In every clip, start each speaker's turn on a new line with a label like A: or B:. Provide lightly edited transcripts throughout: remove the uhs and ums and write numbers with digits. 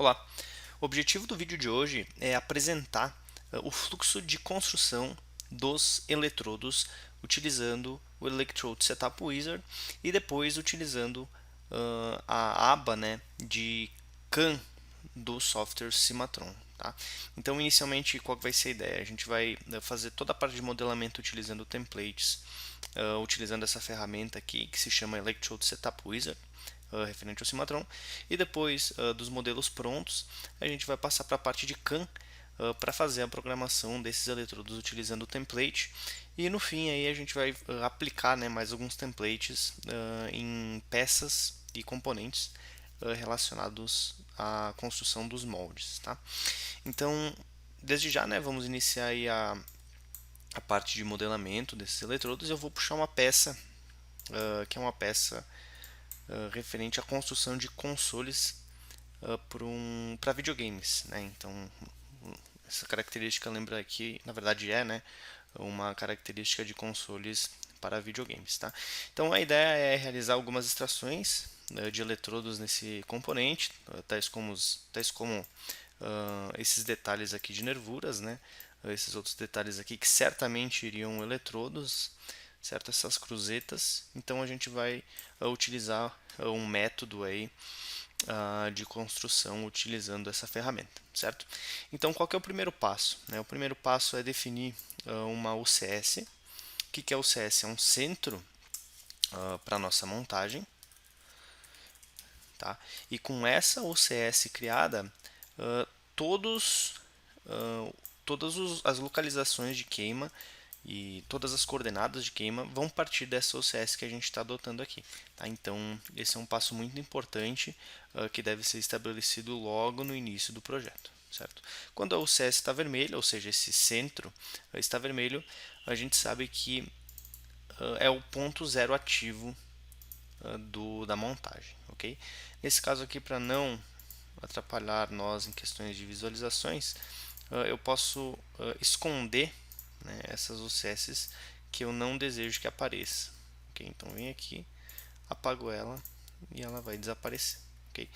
A: Olá, o objetivo do vídeo de hoje é apresentar o fluxo de construção dos eletrodos utilizando o Electrode Setup Wizard e depois utilizando a aba, né, de CAN do software Cimatron. Tá? Então, inicialmente, qual que vai ser a ideia? A gente vai fazer toda a parte de modelamento utilizando templates, utilizando essa ferramenta aqui que se chama Electrode Setup Wizard, referente ao Cimatron, e depois dos modelos prontos, a gente vai passar para a parte de CAN para fazer a programação desses eletrodos utilizando o template, e no fim aí a gente vai aplicar, né, mais alguns templates em peças e componentes relacionados à construção dos moldes. Tá? Então, desde já, né, vamos iniciar aí a parte de modelamento desses eletrodos. Eu vou puxar uma peça que é uma peça referente à construção de consoles para videogames, né? Então, essa característica lembra que, na verdade, né, uma característica de consoles para videogames, tá? Então, a ideia é realizar algumas extrações de eletrodos nesse componente, tais como esses detalhes aqui de nervuras, né? Esses outros detalhes aqui que certamente iriam eletrodos, certo? Essas cruzetas. Então a gente vai utilizar um método aí de construção utilizando essa ferramenta, certo? Então qual que é o primeiro passo? Né? O primeiro passo é definir uma UCS. O que é o UCS? É um centro para nossa montagem, tá? E com essa UCS criada, uh, todos, uh, as localizações de queima e todas as coordenadas de queima vão partir dessa OCS que a gente está adotando aqui. Tá? Então, esse é um passo muito importante que deve ser estabelecido logo no início do projeto. Certo? Quando a OCS está vermelha, ou seja, esse centro está vermelho, a gente sabe que é o ponto zero ativo da montagem. Okay? Nesse caso aqui, para não atrapalhar nós em questões de visualizações, eu posso esconder, né, essas OCS que eu não desejo que apareça. Okay? Então vem aqui, apago ela e ela vai desaparecer. Okay?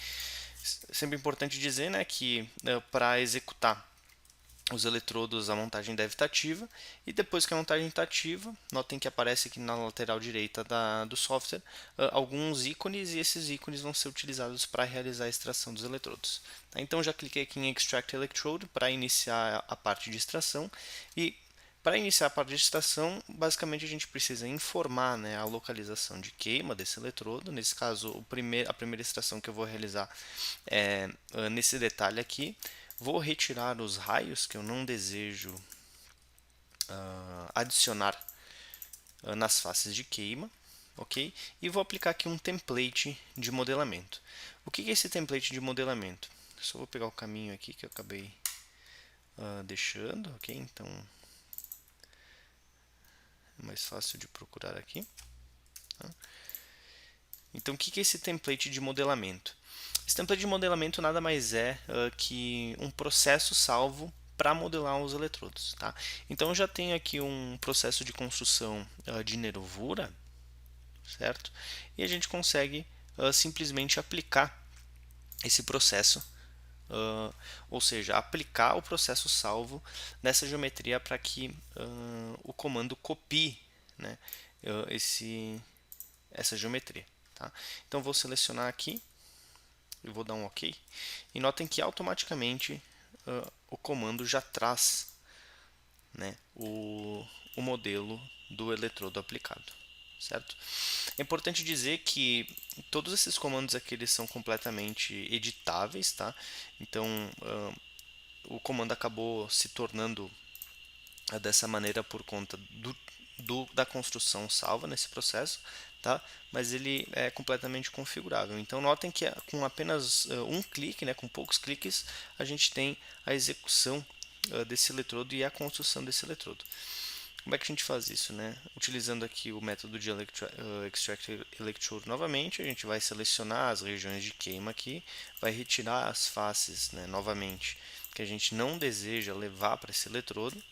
A: Sempre importante dizer, né, que para executar os eletrodos, a montagem deve estar ativa, e depois que a montagem está ativa, notem que aparece aqui na lateral direita do software alguns ícones, e esses ícones vão ser utilizados para realizar a extração dos eletrodos. Tá? Então já cliquei aqui em Extract Electrode para iniciar a parte de extração, e para iniciar a parte de extração, basicamente a gente precisa informar, né, a localização de queima desse eletrodo. Nesse caso, a primeira extração que eu vou realizar é nesse detalhe aqui. Vou retirar os raios que eu não desejo adicionar nas faces de queima, ok? E vou aplicar aqui um template de modelamento. O que é esse template de modelamento? Só vou pegar o caminho aqui que eu acabei deixando, ok? Então é mais fácil de procurar aqui. Tá? Então, o que é esse template de modelamento? Esse template de modelamento nada mais é que um processo salvo para modelar os eletrodos. Tá? Então, eu já tenho aqui um processo de construção de nervura, certo? E a gente consegue simplesmente aplicar esse processo, ou seja, aplicar o processo salvo nessa geometria para que o comando copie, né, essa geometria. Tá? Então vou selecionar aqui e vou dar um OK. E notem que automaticamente o comando já traz, né, o modelo do eletrodo aplicado. Certo? É importante dizer que todos esses comandos aqui eles são completamente editáveis. Tá? Então o comando acabou se tornando dessa maneira por conta da construção salva nesse processo, tá? Mas ele é completamente configurável. Então notem que com apenas um clique, né, com poucos cliques, a gente tem a execução desse eletrodo e a construção desse eletrodo. Como é que a gente faz isso? Né? Utilizando aqui o método de Extract Electrode novamente, a gente vai selecionar as regiões de queima aqui, vai retirar as faces, né, novamente, que a gente não deseja levar para esse eletrodo.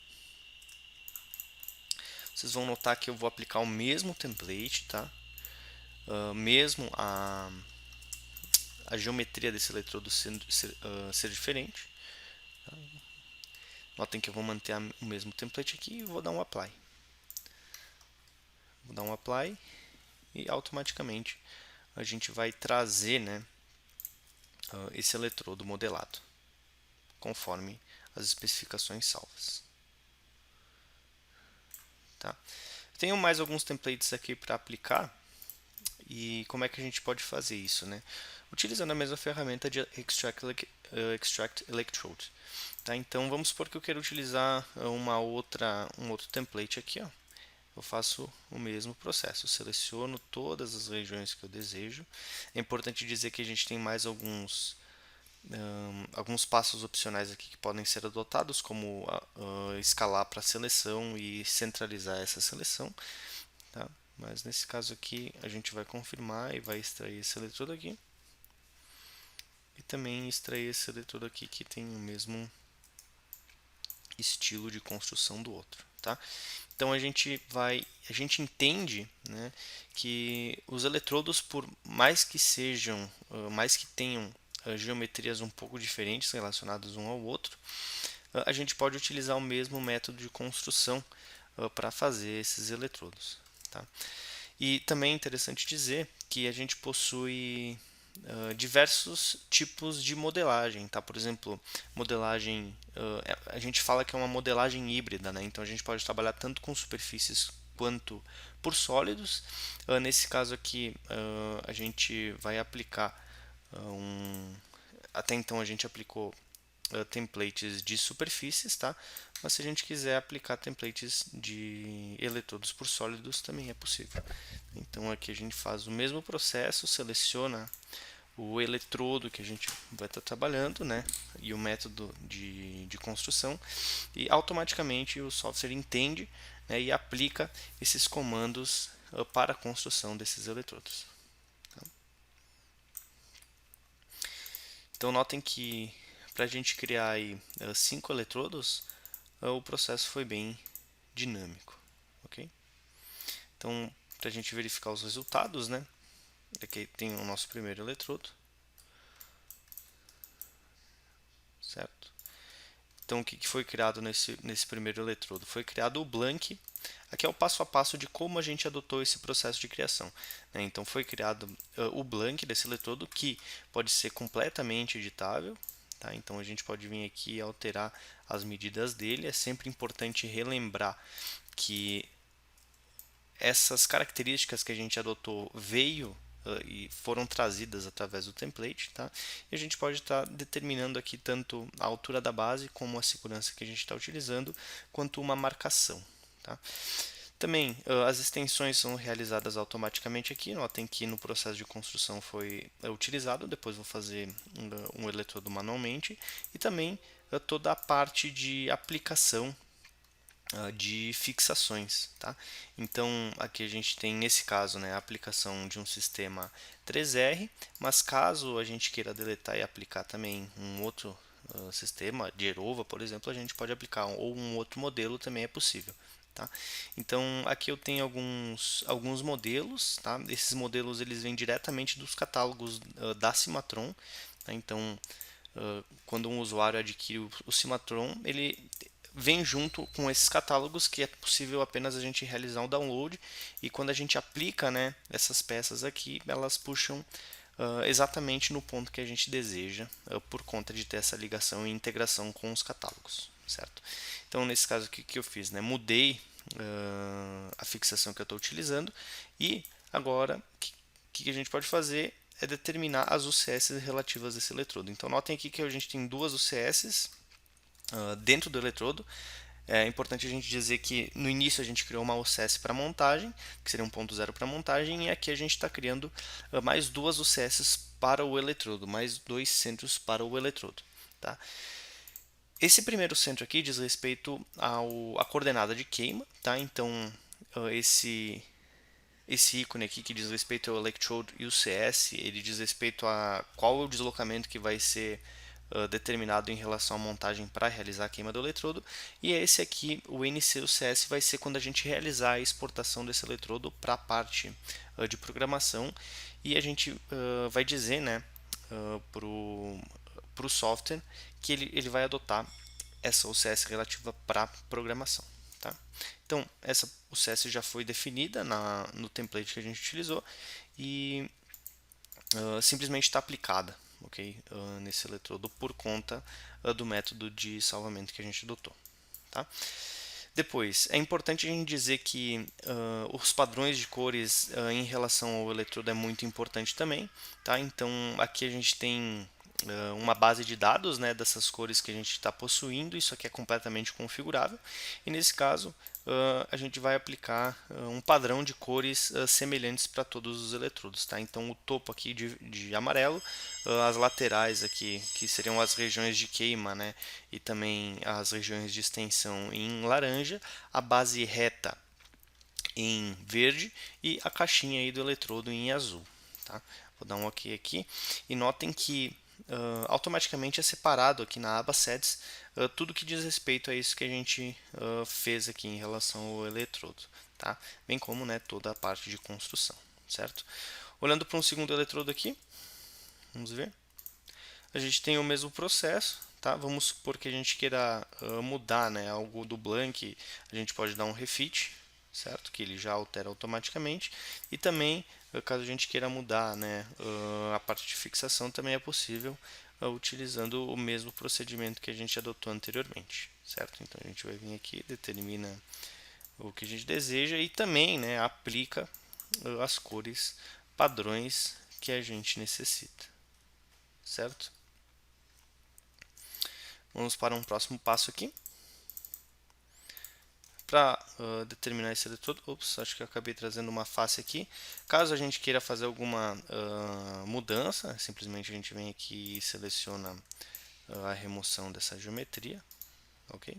A: Vocês vão notar que eu vou aplicar o mesmo template, tá? Mesmo a a geometria desse eletrodo ser diferente. Notem que eu vou manter o mesmo template aqui e vou dar um apply. Vou dar um apply e automaticamente a gente vai trazer, né, esse eletrodo modelado, conforme as especificações salvas. Tá? Tenho mais alguns templates aqui para aplicar. E como é que a gente pode fazer isso, né? Utilizando a mesma ferramenta de Extract Electrode. Tá? Então vamos supor que eu quero utilizar um outro template aqui. Ó. Eu faço o mesmo processo, seleciono todas as regiões que eu desejo. É importante dizer que a gente tem mais alguns passos opcionais aqui que podem ser adotados, como escalar para seleção e centralizar essa seleção. Tá? Mas nesse caso aqui a gente vai confirmar e vai extrair esse eletrodo aqui. E também extrair esse eletrodo aqui que tem o mesmo estilo de construção do outro. Tá? Então a gente entende, né, que os eletrodos, por mais que tenham geometrias um pouco diferentes relacionadas um ao outro, a gente pode utilizar o mesmo método de construção para fazer esses eletrodos. Tá? E também é interessante dizer que a gente possui diversos tipos de modelagem. Tá? Por exemplo, modelagem, a gente fala que é uma modelagem híbrida, né? Então a gente pode trabalhar tanto com superfícies quanto por sólidos. Nesse caso aqui, a gente vai aplicar até então a gente aplicou templates de superfícies, tá? Mas se a gente quiser aplicar templates de eletrodos por sólidos, também é possível. Então aqui a gente faz o mesmo processo, seleciona o eletrodo que a gente vai estar trabalhando, né? E o método de construção, e automaticamente o software entende, né, e aplica esses comandos para a construção desses eletrodos. Então notem que para a gente criar aí 5 eletrodos, o processo foi bem dinâmico. Okay? Então, para a gente verificar os resultados, né? Aqui tem o nosso primeiro eletrodo. Certo? Então, o que foi criado nesse primeiro eletrodo? Foi criado o blank. Aqui é o passo a passo de como a gente adotou esse processo de criação. Né? Então, foi criado o blank desse eletrodo, que pode ser completamente editável. Tá? Então, a gente pode vir aqui e alterar as medidas dele. É sempre importante relembrar que essas características que a gente adotou veio e foram trazidas através do template, tá? E a gente pode estar determinando aqui tanto a altura da base como a segurança que a gente está utilizando, quanto uma marcação, tá? Também as extensões são realizadas automaticamente aqui. Notem que no processo de construção foi utilizado. Depois vou fazer um eletrodo manualmente. E também toda a parte de aplicação de fixações. Tá? Então aqui a gente tem nesse caso, né, a aplicação de um sistema 3R, mas caso a gente queira deletar e aplicar também um outro sistema de Erova, por exemplo, a gente pode aplicar, ou um outro modelo também é possível. Tá? Então aqui eu tenho alguns modelos. Tá? Esses modelos eles vêm diretamente dos catálogos da Cimatron. Tá? Então quando um usuário adquire o Cimatron, ele vem junto com esses catálogos, que é possível apenas a gente realizar um download, e quando a gente aplica, né, essas peças aqui, elas puxam exatamente no ponto que a gente deseja, por conta de ter essa ligação e integração com os catálogos, certo? Então nesse caso aqui que eu fiz, né, mudei a fixação que eu estou utilizando, e agora o que a gente pode fazer é determinar as UCS relativas a esse eletrodo. Então notem aqui que a gente tem duas UCS dentro do eletrodo. É importante a gente dizer que no início a gente criou uma UCS para montagem, que seria um ponto zero para montagem, e aqui a gente está criando mais duas UCS para o eletrodo, mais dois centros para o eletrodo. Tá? Esse primeiro centro aqui diz respeito à coordenada de queima. Tá? Então esse ícone aqui que diz respeito ao Electrode UCS, ele diz respeito a qual é o deslocamento que vai ser determinado em relação à montagem para realizar a queima do eletrodo, e esse aqui, o NCUCS, vai ser quando a gente realizar a exportação desse eletrodo para a parte de programação, e a gente vai dizer, né, para o software que ele vai adotar essa OCS relativa para programação. Tá? Então, essa OCS já foi definida no template que a gente utilizou e simplesmente está aplicada, ok? Nesse eletrodo por conta do método de salvamento que a gente adotou. Tá? Depois, é importante a gente dizer que os padrões de cores em relação ao eletrodo é muito importante também. Tá? Então, aqui a gente tem uma base de dados, né, dessas cores que a gente está possuindo. Isso aqui é completamente configurável. E nesse caso, a gente vai aplicar um padrão de cores semelhantes para todos os eletrodos. Tá? Então, o topo aqui de amarelo, as laterais aqui, que seriam as regiões de queima, né, e também as regiões de extensão em laranja, a base reta em verde e a caixinha aí do eletrodo em azul. Tá? Vou dar um OK aqui e notem que automaticamente é separado aqui na aba Settings tudo que diz respeito a isso que a gente fez aqui em relação ao eletrodo, tá? Bem como, né, toda a parte de construção, certo? Olhando para um segundo eletrodo aqui, vamos ver. A gente tem o mesmo processo, tá? Vamos supor que a gente queira mudar, né, algo do blank, a gente pode dar um refit, certo? Que ele já altera automaticamente. E também, caso a gente queira mudar, né, a parte de fixação, também é possível utilizando o mesmo procedimento que a gente adotou anteriormente, certo? Então a gente vai vir aqui, determina o que a gente deseja e também, né, aplica as cores padrões que a gente necessita, certo? Vamos para um próximo passo aqui. Para determinar esse eletrodo, acho que eu acabei trazendo uma face aqui. Caso a gente queira fazer alguma mudança, simplesmente a gente vem aqui e seleciona a remoção dessa geometria, ok?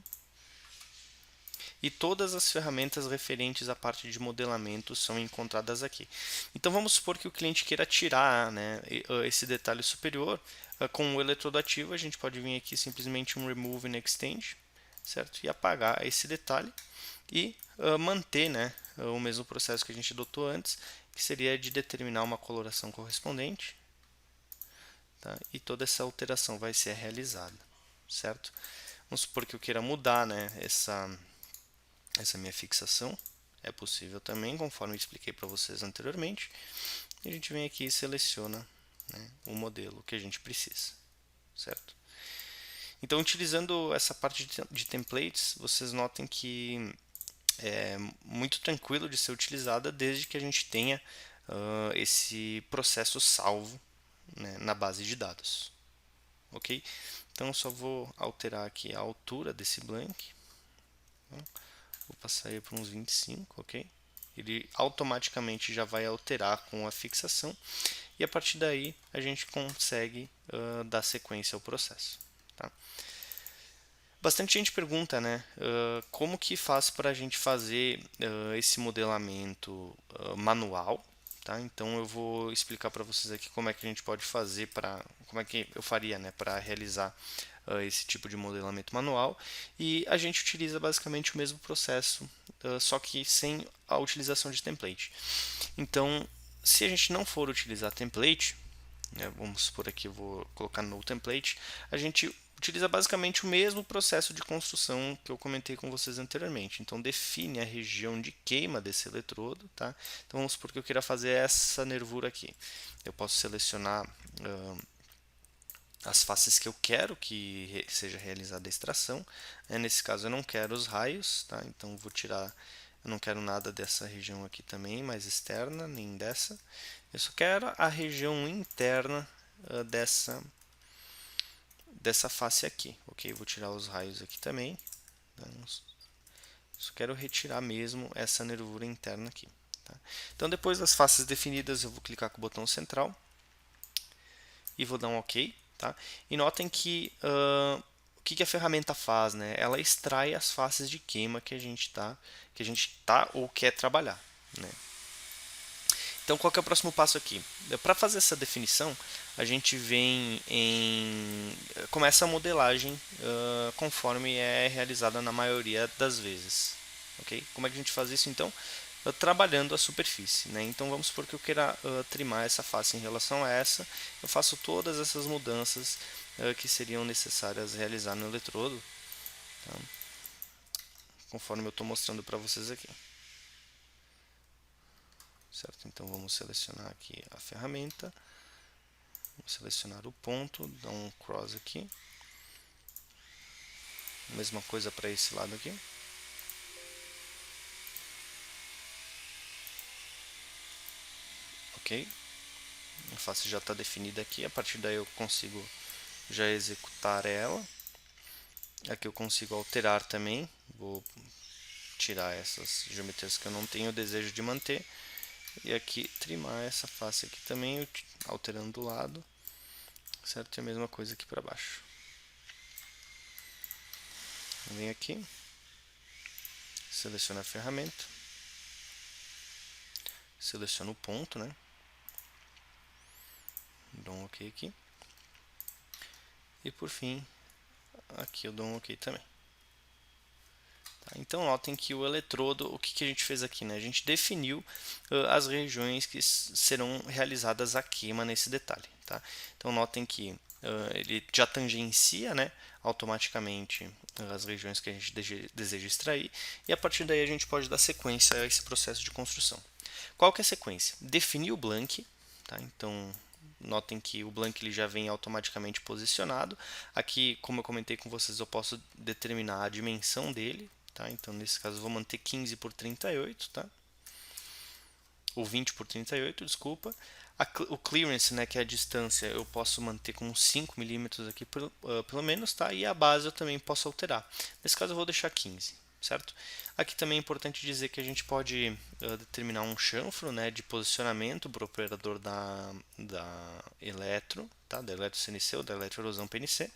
A: E todas as ferramentas referentes à parte de modelamento são encontradas aqui. Então vamos supor que o cliente queira tirar, né, esse detalhe superior. Com o eletrodo ativo a gente pode vir aqui simplesmente um Remove and Extend, certo? E apagar esse detalhe e manter, né, o mesmo processo que a gente adotou antes, que seria de determinar uma coloração correspondente, tá? E toda essa alteração vai ser realizada, certo? Vamos supor que eu queira mudar, né, essa minha fixação, é possível também, conforme eu expliquei para vocês anteriormente. E a gente vem aqui e seleciona, né, o modelo que a gente precisa, certo? Então, utilizando essa parte de templates, vocês notem que é muito tranquilo de ser utilizada desde que a gente tenha esse processo salvo, né, na base de dados, ok? Então, só vou alterar aqui a altura desse blank. Vou passar aí para uns 25, ok? Ele automaticamente já vai alterar com a fixação e a partir daí a gente consegue dar sequência ao processo. Tá? Bastante gente pergunta, né, como que faz para a gente fazer esse modelamento manual. Tá? Então eu vou explicar para vocês aqui como é que a gente pode fazer como é que eu faria, né, para realizar esse tipo de modelamento manual, e a gente utiliza basicamente o mesmo processo, só que sem a utilização de template. Então, se a gente não for utilizar template, né, vamos supor aqui, eu vou colocar no template, a gente utiliza basicamente o mesmo processo de construção que eu comentei com vocês anteriormente. Então, define a região de queima desse eletrodo. Tá? Então, vamos supor que eu queira fazer essa nervura aqui. Eu posso selecionar as faces que eu quero que seja realizada a extração. Nesse caso eu não quero os raios, tá? Então vou tirar, eu não quero nada dessa região aqui também, mais externa, nem dessa. Eu só quero a região interna dessa face aqui, ok? Vou tirar os raios aqui também. Só quero retirar mesmo essa nervura interna aqui. Tá? Então depois das faces definidas eu vou clicar com o botão central e vou dar um OK. Tá? E notem que o que a ferramenta faz, né? Ela extrai as faces de queima que a gente tá ou quer trabalhar, né? Então, qual que é o próximo passo aqui? Para fazer essa definição, a gente começa a modelagem conforme é realizada na maioria das vezes. Okay? Como é que a gente faz isso então? trabalhando a superfície, né? Então vamos supor que eu queira trimar essa face em relação a essa, eu faço todas essas mudanças que seriam necessárias realizar no eletrodo, tá? Conforme eu estou mostrando para vocês aqui. Certo? Então vamos selecionar aqui a ferramenta, vou selecionar o ponto, dar um cross aqui, mesma coisa para esse lado aqui. Ok, a face já está definida aqui, a partir daí eu consigo já executar ela. Aqui eu consigo alterar também, vou tirar essas geometrias que eu não tenho desejo de manter. E aqui trimar essa face aqui também, alterando o lado, certo? E a mesma coisa aqui para baixo. Vem aqui, seleciona a ferramenta, seleciona o ponto, né? Dou um OK aqui. E por fim, aqui eu dou um OK também. Tá? Então notem que o eletrodo, o que a gente fez aqui, né? A gente definiu as regiões que serão realizadas a queima nesse detalhe. Tá? Então notem que ele já tangencia, né, automaticamente as regiões que a gente deseja extrair, e a partir daí a gente pode dar sequência a esse processo de construção. Qual que é a sequência? Definir o blank, tá? Então notem que o blank ele já vem automaticamente posicionado. Aqui, como eu comentei com vocês, eu posso determinar a dimensão dele, tá? Então nesse caso eu vou manter 15 por 38, tá? Ou 20 por 38, desculpa. O clearance, né, que é a distância, eu posso manter com 5 milímetros aqui pelo menos, tá? E a base eu também posso alterar. Nesse caso eu vou deixar 15, certo? Aqui também é importante dizer que a gente pode determinar um chanfro, né, de posicionamento para o operador da eletro, tá? Da eletro CNC ou da eletroerosão PNC.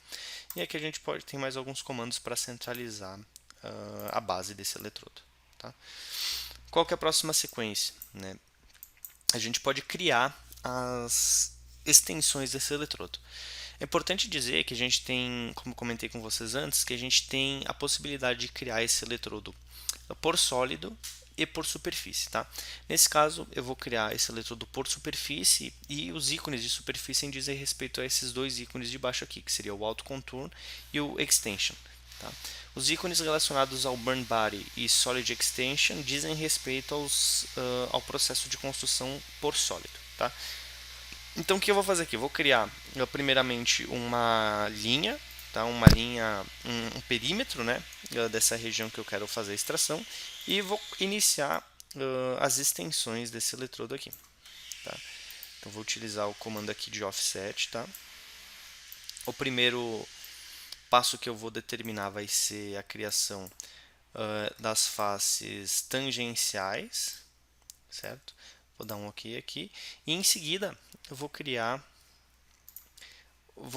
A: E aqui a gente tem mais alguns comandos para centralizar a base desse eletrodo, tá? Qual que é a próxima sequência, né? A gente pode criar as extensões desse eletrodo. É importante dizer que a gente tem, como comentei com vocês antes, que a gente tem a possibilidade de criar esse eletrodo por sólido e por superfície, tá? Nesse caso, eu vou criar esse eletrodo por superfície e os ícones de superfície dizem respeito a esses dois ícones de baixo aqui, que seria o Auto Contour e o Extension. Tá? Os ícones relacionados ao Burn Body e Solid Extension dizem respeito ao processo de construção por sólido. Tá? Então o que eu vou fazer aqui? Eu vou criar primeiramente uma linha, tá? Um perímetro, né, dessa região que eu quero fazer a extração, e vou iniciar as extensões desse eletrodo aqui. Tá? Então vou utilizar o comando aqui de offset. Tá? O primeiro passo que eu vou determinar vai ser a criação das faces tangenciais, certo? Vou dar um OK aqui e em seguida eu vou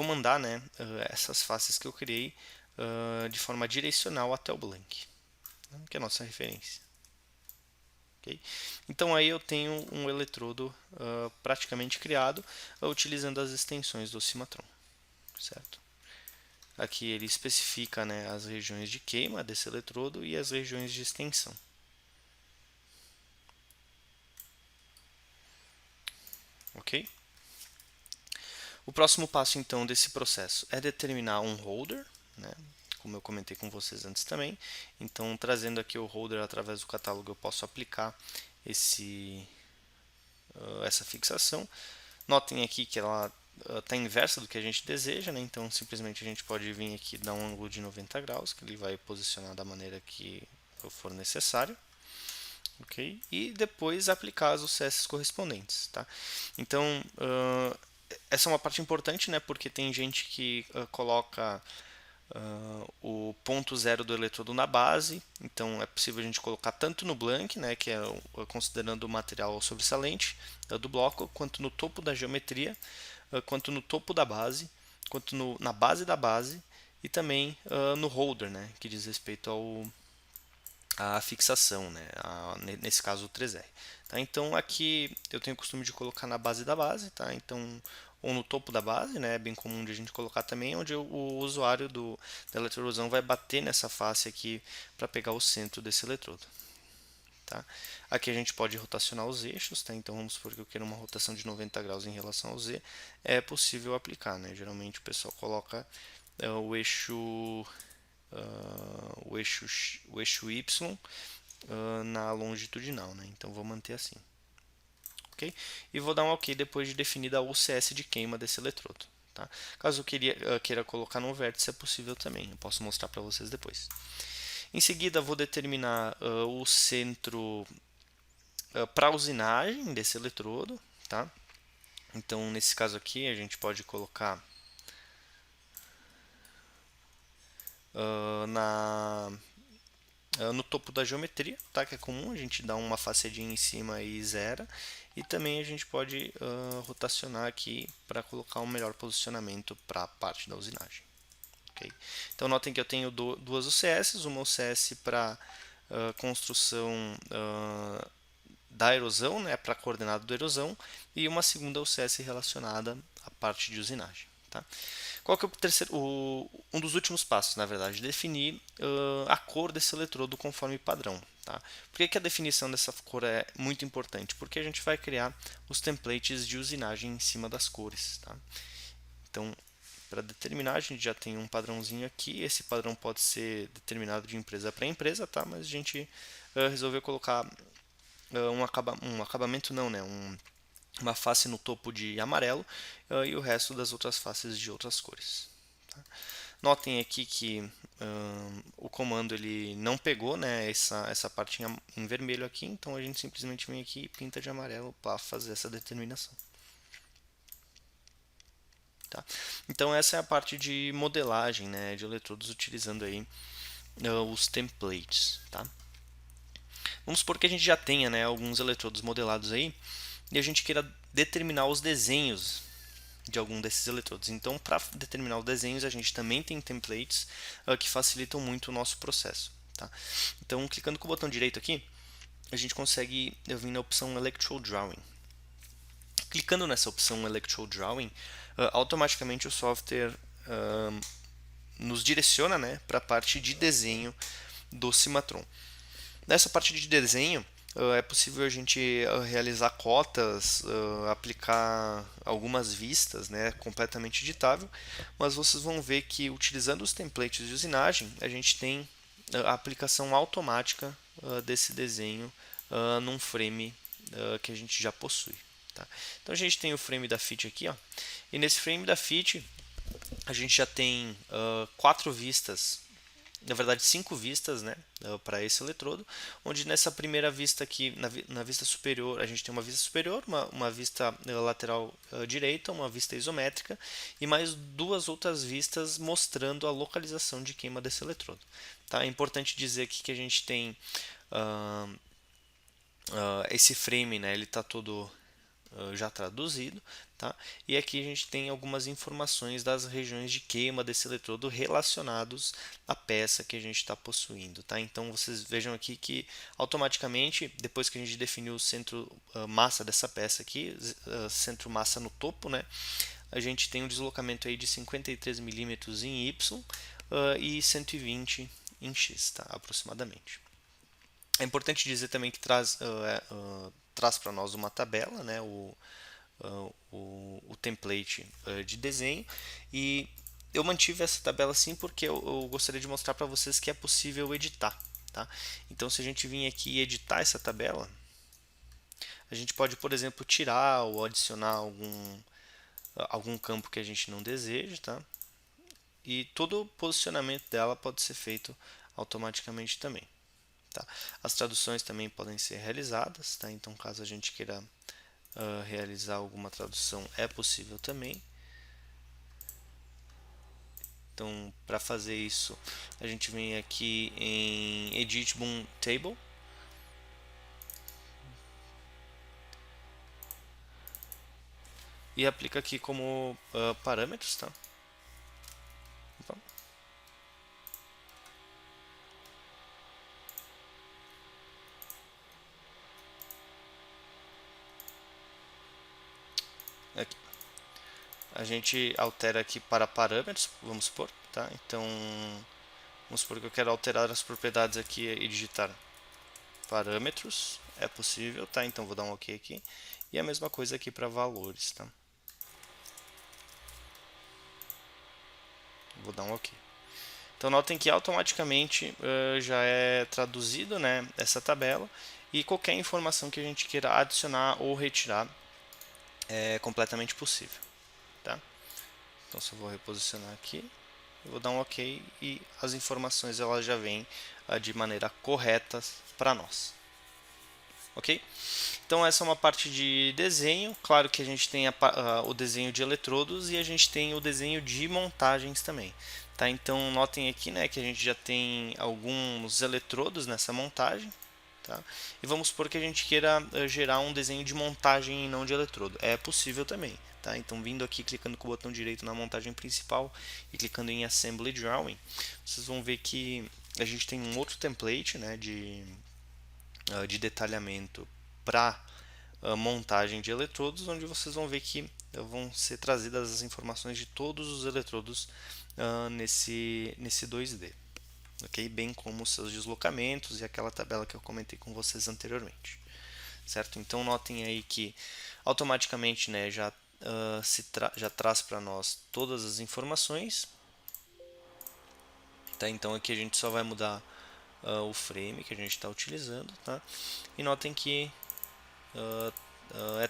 A: mandar, né, essas faces que eu criei de forma direcional até o blank, né, que é a nossa referência. Okay? Então aí eu tenho um eletrodo praticamente criado utilizando as extensões do Cimatron, certo? Aqui ele especifica, né, as regiões de queima desse eletrodo e as regiões de extensão. Ok? O próximo passo então desse processo é determinar um holder, né, como eu comentei com vocês antes também. Então, trazendo aqui o holder através do catálogo, eu posso aplicar essa fixação. Notem aqui que ela está inversa do que a gente deseja, né? Então simplesmente a gente pode vir aqui dar um ângulo de 90 graus, que ele vai posicionar da maneira que for necessário. Okay? E depois aplicar as UCS correspondentes. Tá? Então, essa é uma parte importante, né? Porque tem gente que coloca o ponto zero do eletrodo na base, então é possível a gente colocar tanto no blank, né, que é considerando o material sobressalente do bloco, quanto no topo da geometria, quanto no topo da base, quanto na base da base e também no holder, né, que diz respeito à fixação, né, nesse caso o 3R. Tá? Então aqui eu tenho o costume de colocar na base da base, tá? Então ou no topo da base, né, é bem comum de a gente colocar também, onde o usuário da eletroerosão vai bater nessa face aqui para pegar o centro desse eletrodo. Tá? Aqui a gente pode rotacionar os eixos, tá? Então vamos supor que eu queira uma rotação de 90 graus em relação ao Z, é possível aplicar, né? Geralmente o pessoal coloca o eixo o eixo Y na longitudinal, né? Então vou manter assim, ok? E vou dar um OK depois de definida a UCS de queima desse eletrodo. Tá? Caso eu queira colocar no vértice, é possível também, eu posso mostrar para vocês depois. Em seguida, vou determinar o centro para a usinagem desse eletrodo. Tá? Então, nesse caso aqui, a gente pode colocar no topo da geometria, tá? Que é comum, a gente dá uma facedinha em cima e zera. E também a gente pode rotacionar aqui para colocar um melhor posicionamento para a parte da usinagem. Okay? Então notem que eu tenho duas UCS, uma UCS para construção da erosão, né, para a coordenada da erosão, e uma segunda UCS relacionada à parte de usinagem. Tá? Qual que é o terceiro, um dos últimos passos, na verdade, definir a cor desse eletrodo conforme padrão. Tá? Por que a definição dessa cor é muito importante? Porque a gente vai criar os templates de usinagem em cima das cores. Tá? Então, para determinar, a gente já tem um padrãozinho aqui. Esse padrão pode ser determinado de empresa para empresa, tá? Mas a gente resolveu colocar um acabamento, não, né? Uma face no topo de amarelo e o resto das outras faces de outras cores. Tá? Notem aqui que o comando ele não pegou, né, essa parte em vermelho aqui, então a gente simplesmente vem aqui e pinta de amarelo para fazer essa determinação. Tá? Então essa é a parte de modelagem, né, de eletrodos utilizando aí os templates. Tá? Vamos supor que a gente já tenha, né, alguns eletrodos modelados aí e a gente queira determinar os desenhos de algum desses eletrodos. Então, para determinar os desenhos, a gente também tem templates que facilitam muito o nosso processo. Tá? Então, clicando com o botão direito aqui, a gente consegue vir na opção Electrode Drawing. Clicando nessa opção Electrode Drawing, automaticamente o software nos direciona, né, para a parte de desenho do Cimatron. Nessa parte de desenho, é possível a gente realizar cotas, aplicar algumas vistas, né, completamente editável, mas vocês vão ver que utilizando os templates de usinagem, a gente tem a aplicação automática desse desenho num frame que a gente já possui. Tá? Então a gente tem o frame da FIT aqui, ó, e nesse frame da FIT a gente já tem 4 vistas, na verdade 5 vistas, né, para esse eletrodo, onde nessa primeira vista aqui, na vista superior, a gente tem uma vista superior, uma vista lateral direita, uma vista isométrica e mais duas outras vistas mostrando a localização de queima desse eletrodo. Tá? É importante dizer aqui que a gente tem esse frame, né, ele está todo já traduzido, tá? E aqui a gente tem algumas informações das regiões de queima desse eletrodo relacionados à peça que a gente está possuindo, tá? Então vocês vejam aqui que automaticamente, depois que a gente definiu o centro massa dessa peça aqui, centro massa no topo, né? A gente tem um deslocamento aí de 53 milímetros em Y e 120 em X, tá? Aproximadamente. É importante dizer também que traz para nós uma tabela, né, o template de desenho, e eu mantive essa tabela assim porque eu gostaria de mostrar para vocês que é possível editar. Tá? Então, se a gente vir aqui e editar essa tabela, a gente pode, por exemplo, tirar ou adicionar algum campo que a gente não deseja, tá? E todo o posicionamento dela pode ser feito automaticamente também. Tá? As traduções também podem ser realizadas, tá? Então caso a gente queira realizar alguma tradução é possível também. Então para fazer isso a gente vem aqui em Edit Boom Table e aplica aqui como parâmetros, tá? Então, aqui. A gente altera aqui para parâmetros, vamos supor, tá? Então, vamos supor que eu quero alterar as propriedades aqui e digitar parâmetros, é possível, tá? Então vou dar um OK aqui. E a mesma coisa aqui para valores, tá? Vou dar um OK. Então notem que automaticamente já é traduzido, né, essa tabela, e qualquer informação que a gente queira adicionar ou retirar é completamente possível, tá? Então só vou reposicionar aqui, eu vou dar um OK e as informações elas já vêm de maneira correta para nós. Ok? Então essa é uma parte de desenho. Claro que a gente tem o desenho de eletrodos e a gente tem o desenho de montagens também. Tá? Então notem aqui, né, que a gente já tem alguns eletrodos nessa montagem. Tá? E vamos supor que a gente queira gerar um desenho de montagem e não de eletrodo. É possível também. Tá? Então vindo aqui, clicando com o botão direito na montagem principal e clicando em Assembly Drawing, vocês vão ver que a gente tem um outro template, né, de detalhamento para montagem de eletrodos, onde vocês vão ver que vão ser trazidas as informações de todos os eletrodos nesse 2D, ok? Bem como os seus deslocamentos e aquela tabela que eu comentei com vocês anteriormente, certo? Então notem aí que automaticamente, né, já traz para nós todas as informações, tá? Então aqui a gente só vai mudar o frame que a gente está utilizando, tá? E notem que é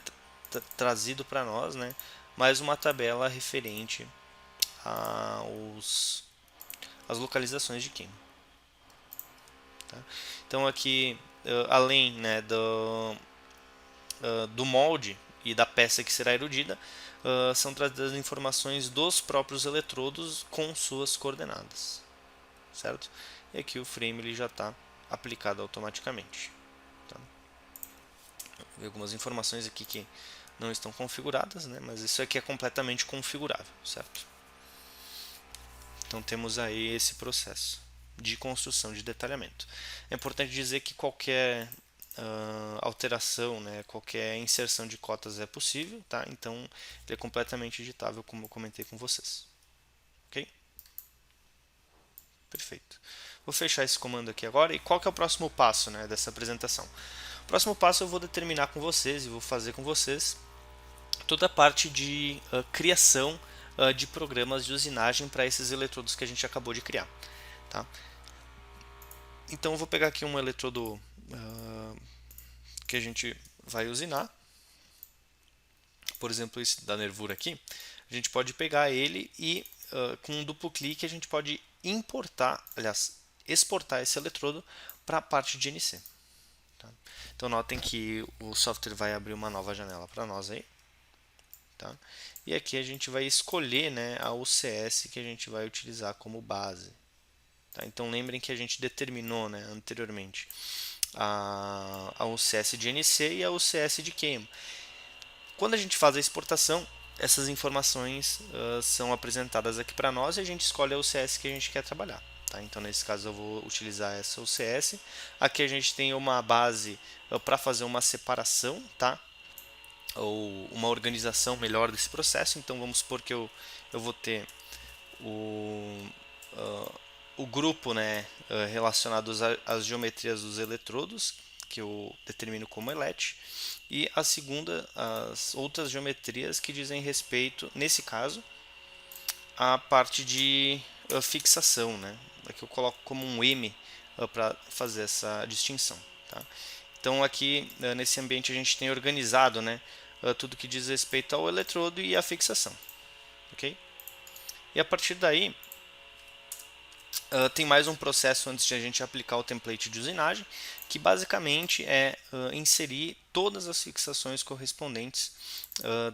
A: trazido para nós, né, mais uma tabela referente às localizações de queima. Tá? Então aqui, além, né, do molde e da peça que será erudida, são trazidas informações dos próprios eletrodos com suas coordenadas, certo? E aqui o frame ele já está aplicado automaticamente. Tá? Algumas informações aqui que não estão configuradas, né? Mas isso aqui é completamente configurável, certo? Então temos aí esse processo de construção de detalhamento. É importante dizer que qualquer alteração, né, qualquer inserção de cotas é possível, tá? Então ele é completamente editável, como eu comentei com vocês. Ok? Perfeito. Vou fechar esse comando aqui agora. E qual que é o próximo passo, né, dessa apresentação? O próximo passo eu vou determinar com vocês e vou fazer com vocês toda a parte de criação de programas de usinagem para esses eletrodos que a gente acabou de criar. Tá? Então eu vou pegar aqui um eletrodo que a gente vai usinar. Por exemplo, esse da nervura aqui. A gente pode pegar ele e com um duplo clique a gente pode importar, aliás, exportar esse eletrodo para a parte de NC. Tá? Então notem que o software vai abrir uma nova janela para nós aí. Tá? E aqui a gente vai escolher, né, a UCS que a gente vai utilizar como base. Tá? Então lembrem que a gente determinou, né, anteriormente a UCS de NC e a UCS de queima. Quando a gente faz a exportação, essas informações são apresentadas aqui para nós e a gente escolhe a UCS que a gente quer trabalhar. Tá? Então nesse caso eu vou utilizar essa UCS. Aqui a gente tem uma base para fazer uma separação, tá? Ou uma organização melhor desse processo. Então vamos supor que eu vou ter o grupo, né, relacionado às geometrias dos eletrodos, que eu determino como ELET, e a segunda, as outras geometrias que dizem respeito, nesse caso, à parte de fixação, né? Aqui eu coloco como um M para fazer essa distinção. Tá? Então aqui nesse ambiente a gente tem organizado, né, tudo que diz respeito ao eletrodo e à fixação. Ok? E a partir daí tem mais um processo antes de a gente aplicar o template de usinagem, que basicamente é inserir todas as fixações correspondentes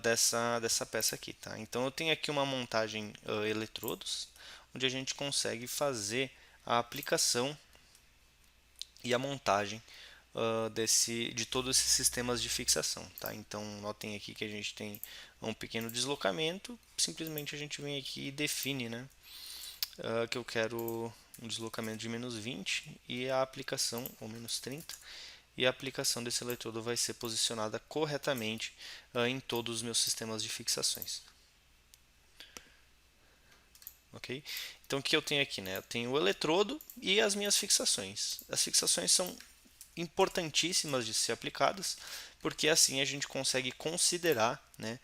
A: dessa peça aqui. Tá? Então eu tenho aqui uma montagem eletrodos, onde a gente consegue fazer a aplicação e a montagem de todos esses sistemas de fixação. Tá? Então notem aqui que a gente tem um pequeno deslocamento, simplesmente a gente vem aqui e define, né, que eu quero um deslocamento de menos 20 e a aplicação, ou menos 30, e a aplicação desse eletrodo vai ser posicionada corretamente em todos os meus sistemas de fixações. Ok? Então o que eu tenho aqui? Né? Eu tenho o eletrodo e as minhas fixações. As fixações são importantíssimas de ser aplicadas, porque assim a gente consegue considerar, né,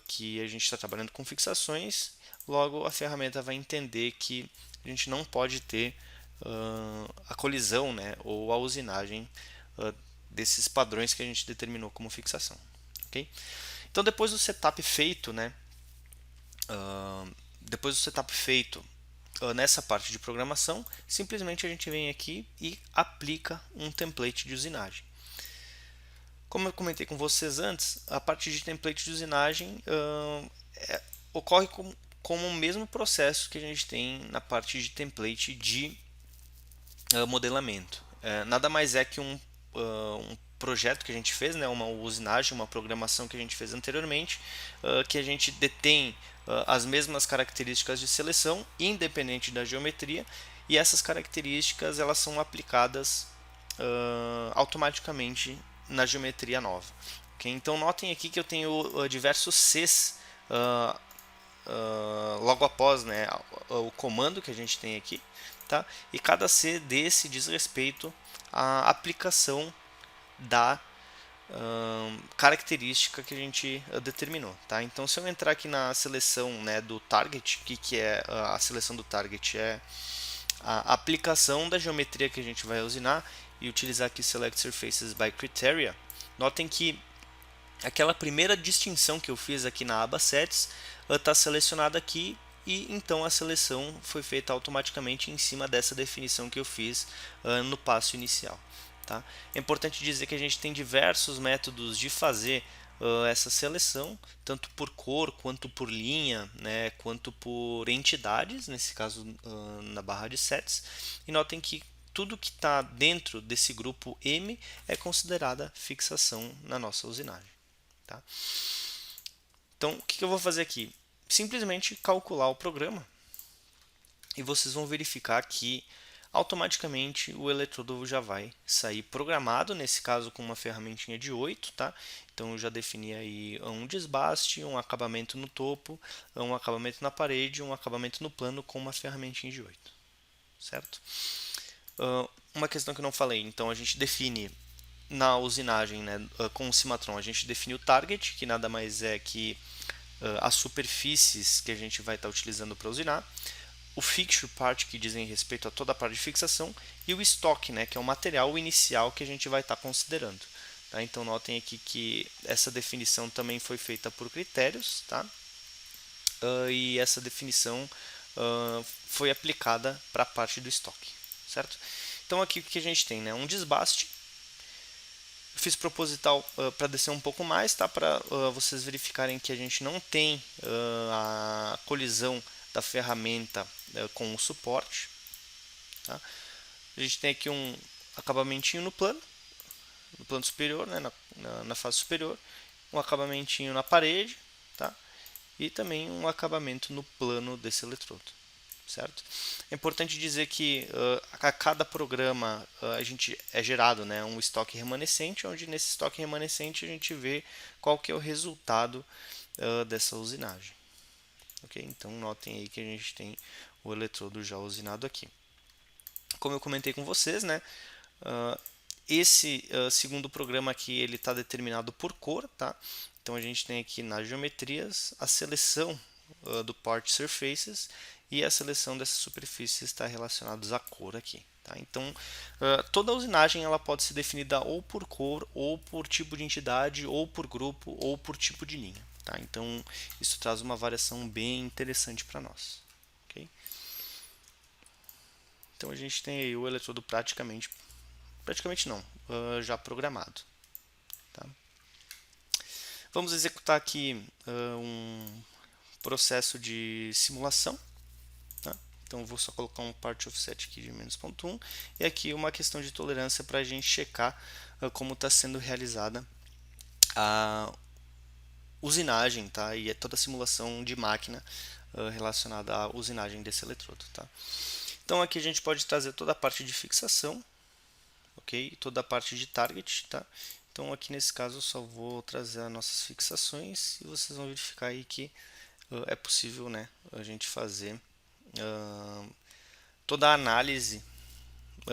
A: que a gente está trabalhando com fixações, logo a ferramenta vai entender que a gente não pode ter a colisão, né, ou a usinagem desses padrões que a gente determinou como fixação. Okay? Então, depois do setup feito, né, depois do setup feito nessa parte de programação, simplesmente a gente vem aqui e aplica um template de usinagem. Como eu comentei com vocês antes, a parte de template de usinagem ocorre como o mesmo processo que a gente tem na parte de template de modelamento. Nada mais é que um projeto que a gente fez, né, uma usinagem, uma programação que a gente fez anteriormente, que a gente detém as mesmas características de seleção, independente da geometria, e essas características elas são aplicadas automaticamente na geometria nova. Okay? Então notem aqui que eu tenho diversos Cs logo após, né, o comando que a gente tem aqui, tá? E cada C desse diz respeito à aplicação da característica que a gente determinou, tá? Então, se eu entrar aqui na seleção, né, do target, que é a seleção do target é a aplicação da geometria que a gente vai usinar e utilizar aqui Select Surfaces by Criteria, notem que aquela primeira distinção que eu fiz aqui na aba Sets está selecionada aqui e então a seleção foi feita automaticamente em cima dessa definição que eu fiz no passo inicial. Tá? É importante dizer que a gente tem diversos métodos de fazer essa seleção, tanto por cor, quanto por linha, né, quanto por entidades, nesse caso na barra de sets. E notem que tudo que está dentro desse grupo M é considerada fixação na nossa usinagem. Tá? Então, o que eu vou fazer aqui? Simplesmente calcular o programa e vocês vão verificar que automaticamente o eletrodo já vai sair programado, nesse caso com uma ferramentinha de 8, tá? Então eu já defini aí um desbaste, um acabamento no topo, um acabamento na parede, um acabamento no plano com uma ferramentinha de 8, certo? Uma questão que eu não falei, então a gente define na usinagem, né, com o Cimatron, a gente define o target, que nada mais é que as superfícies que a gente vai estar utilizando para usinar, o fixture part, que dizem respeito a toda a parte de fixação, e o stock, né, que é o material inicial que a gente vai estar considerando. Tá? Então notem aqui que essa definição também foi feita por critérios, tá? E essa definição foi aplicada para a parte do estoque, certo? Então aqui o que a gente tem, né? Um desbaste. Eu fiz proposital para descer um pouco mais, tá? Para vocês verificarem que a gente não tem a colisão da ferramenta com o suporte. Tá? A gente tem aqui um acabamentinho no plano superior, né? na face superior, um acabamentinho na parede, tá? E também um acabamento no plano desse eletrodo. Certo? É importante dizer que a cada programa a gente é gerado, né, um estoque remanescente, onde nesse estoque remanescente a gente vê qual que é o resultado dessa usinagem. Okay? Então notem aí que a gente tem o eletrodo já usinado aqui. Como eu comentei com vocês, né, esse segundo programa aqui ele está determinado por cor, tá? Então a gente tem aqui nas geometrias a seleção do part surfaces e a seleção dessas superfícies está relacionados à cor aqui. Tá? Então toda a usinagem ela pode ser definida ou por cor, ou por tipo de entidade, ou por grupo, ou por tipo de linha. Tá? Então isso traz uma variação bem interessante para nós. Okay? Então a gente tem aí o eletrodo praticamente não, já programado. Tá? Vamos executar aqui um processo de simulação. Tá? Então vou só colocar um part offset aqui de -0.1 e aqui uma questão de tolerância para a gente checar como está sendo realizada a usinagem, tá? E é toda a simulação de máquina relacionada à usinagem desse eletrodo. Tá? Então aqui a gente pode trazer toda a parte de fixação, ok? Toda a parte de target, tá? Então aqui nesse caso eu só vou trazer as nossas fixações e vocês vão verificar aí que é possível, né, a gente fazer toda a análise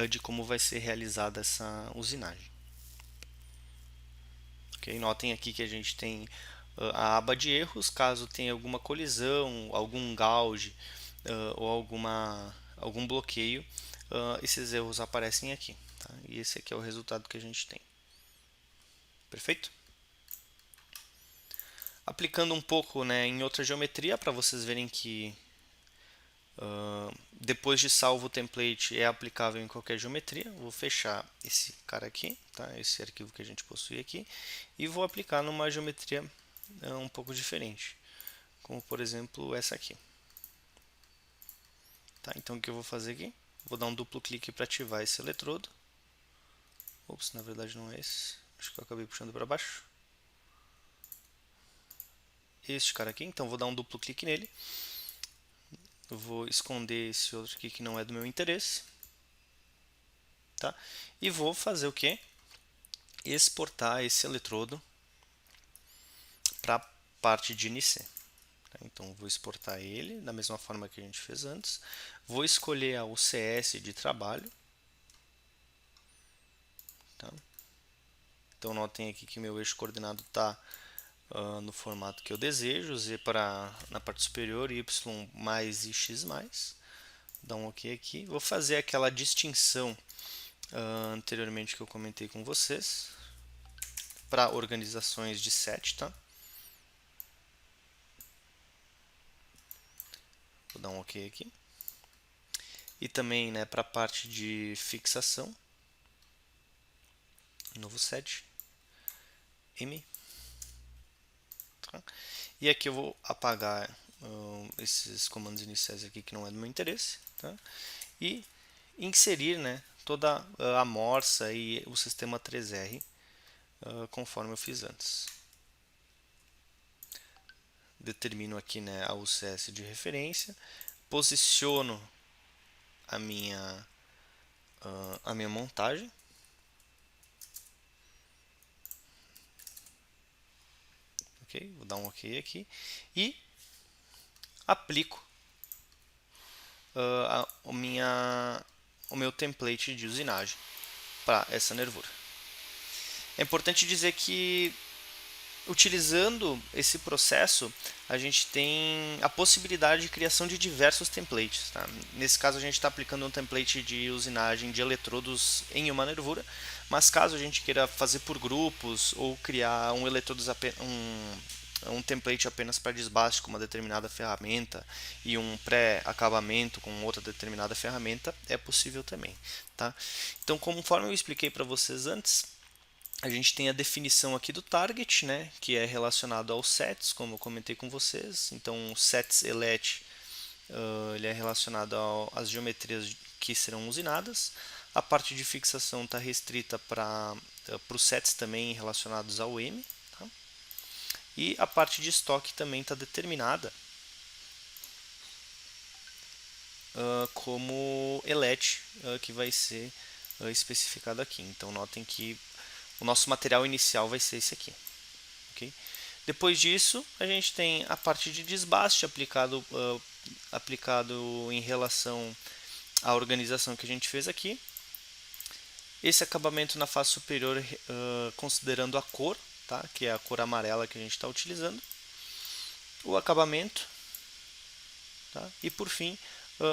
A: de como vai ser realizada essa usinagem. Okay? Notem aqui que a gente tem a aba de erros, caso tenha alguma colisão, algum gouge ou algum bloqueio, esses erros aparecem aqui. Tá? E esse aqui é o resultado que a gente tem. Perfeito? Aplicando um pouco, né, em outra geometria para vocês verem que depois de salvo o template é aplicável em qualquer geometria. Vou fechar esse cara aqui, tá? Esse arquivo que a gente possui aqui, e vou aplicar numa geometria um pouco diferente, como por exemplo essa aqui. Tá? Então o que eu vou fazer aqui? Vou dar um duplo clique para ativar esse eletrodo. Ops, na verdade não é esse. Acho que eu acabei puxando para baixo. Este cara aqui, então vou dar um duplo clique nele. Eu vou esconder esse outro aqui que não é do meu interesse. Tá? E vou fazer o que? Exportar esse eletrodo para a parte de NC. Tá? Então vou exportar ele da mesma forma que a gente fez antes. Vou escolher a UCS de trabalho. Tá? Então notem aqui que meu eixo coordenado está no formato que eu desejo, Z na parte superior, Y mais e X mais. Dá um OK aqui. Vou fazer aquela distinção anteriormente que eu comentei com vocês para organizações de set, tá? Vou dar um OK aqui. E também, né, para a parte de fixação, novo set, M. Tá? E aqui eu vou apagar esses comandos iniciais aqui que não é do meu interesse, tá? E inserir, né, toda a morsa e o sistema 3R conforme eu fiz antes. Determino aqui, né, a UCS de referência, posiciono a minha montagem. Ok, vou dar um OK aqui e aplico o meu template de usinagem para essa nervura. É importante dizer que utilizando esse processo, a gente tem a possibilidade de criação de diversos templates. Tá? Nesse caso, a gente está aplicando um template de usinagem de eletrodos em uma nervura, mas caso a gente queira fazer por grupos ou criar um template apenas para desbaste com uma determinada ferramenta e um pré-acabamento com outra determinada ferramenta, é possível também. Tá? Então, conforme eu expliquei para vocês antes, a gente tem a definição aqui do target, né, que é relacionado aos sets, como eu comentei com vocês. Então, o sets elet ele é relacionado às geometrias que serão usinadas. A parte de fixação está restrita para os sets também relacionados ao M. Tá? E a parte de estoque também está determinada como elet, que vai ser especificado aqui. Então, notem que o nosso material inicial vai ser esse aqui. Okay? Depois disso, a gente tem a parte de desbaste aplicado em relação à organização que a gente fez aqui. Esse acabamento na face superior, considerando a cor, tá? Que é a cor amarela que a gente está utilizando. O acabamento. Tá? E por fim,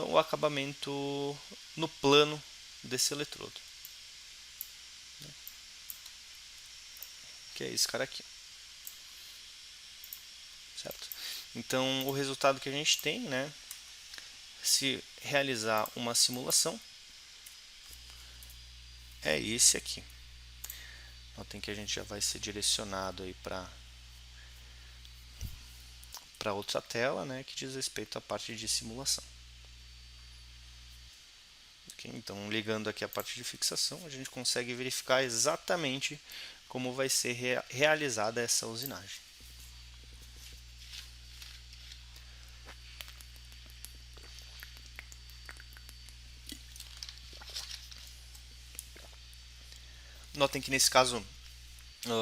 A: o acabamento no plano desse eletrodo. Que é esse cara aqui. Certo? Então, o resultado que a gente tem, né, se realizar uma simulação, é esse aqui. Notem que a gente já vai ser direcionado aí para outra tela, né, que diz respeito à parte de simulação. Okay? Então, ligando aqui a parte de fixação, a gente consegue verificar exatamente como vai ser realizada essa usinagem. Notem que nesse caso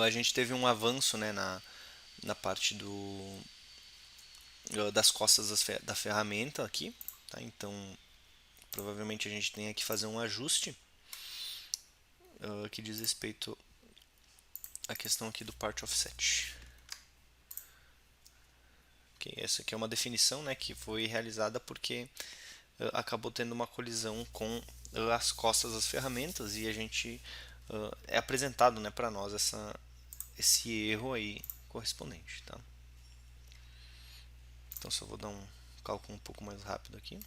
A: a gente teve um avanço, né, na parte das costas da ferramenta aqui. Tá? Então, provavelmente a gente tem que fazer um ajuste que diz respeito à questão aqui do part offset. Okay, essa aqui é uma definição, né, que foi realizada porque acabou tendo uma colisão com as costas das ferramentas e a gente é apresentado, né, para nós esse erro aí correspondente, tá? Então só vou dar um cálculo um pouco mais rápido aqui.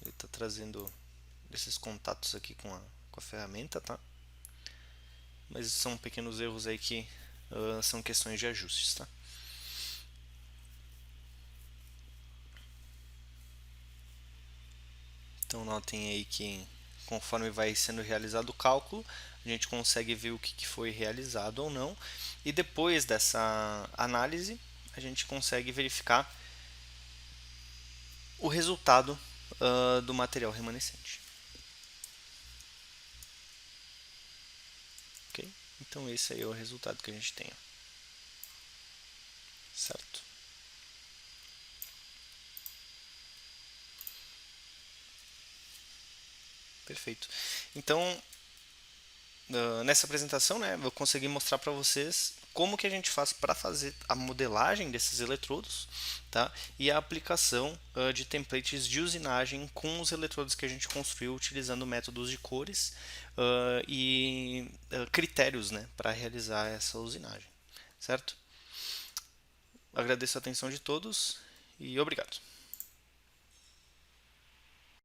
A: Ele está trazendo esses contatos aqui com a ferramenta, tá? Mas são pequenos erros aí que são questões de ajustes, tá? Então notem aí que conforme vai sendo realizado o cálculo, a gente consegue ver o que foi realizado ou não, e depois dessa análise a gente consegue verificar o resultado do material remanescente. Ok? Então esse aí é o resultado que a gente tem, certo? Perfeito. Então, nessa apresentação, né, eu consegui mostrar para vocês como que a gente faz para fazer a modelagem desses eletrodos, tá? E a aplicação de templates de usinagem com os eletrodos que a gente construiu utilizando métodos de cores e critérios, né, para realizar essa usinagem, certo? Agradeço a atenção de todos e obrigado.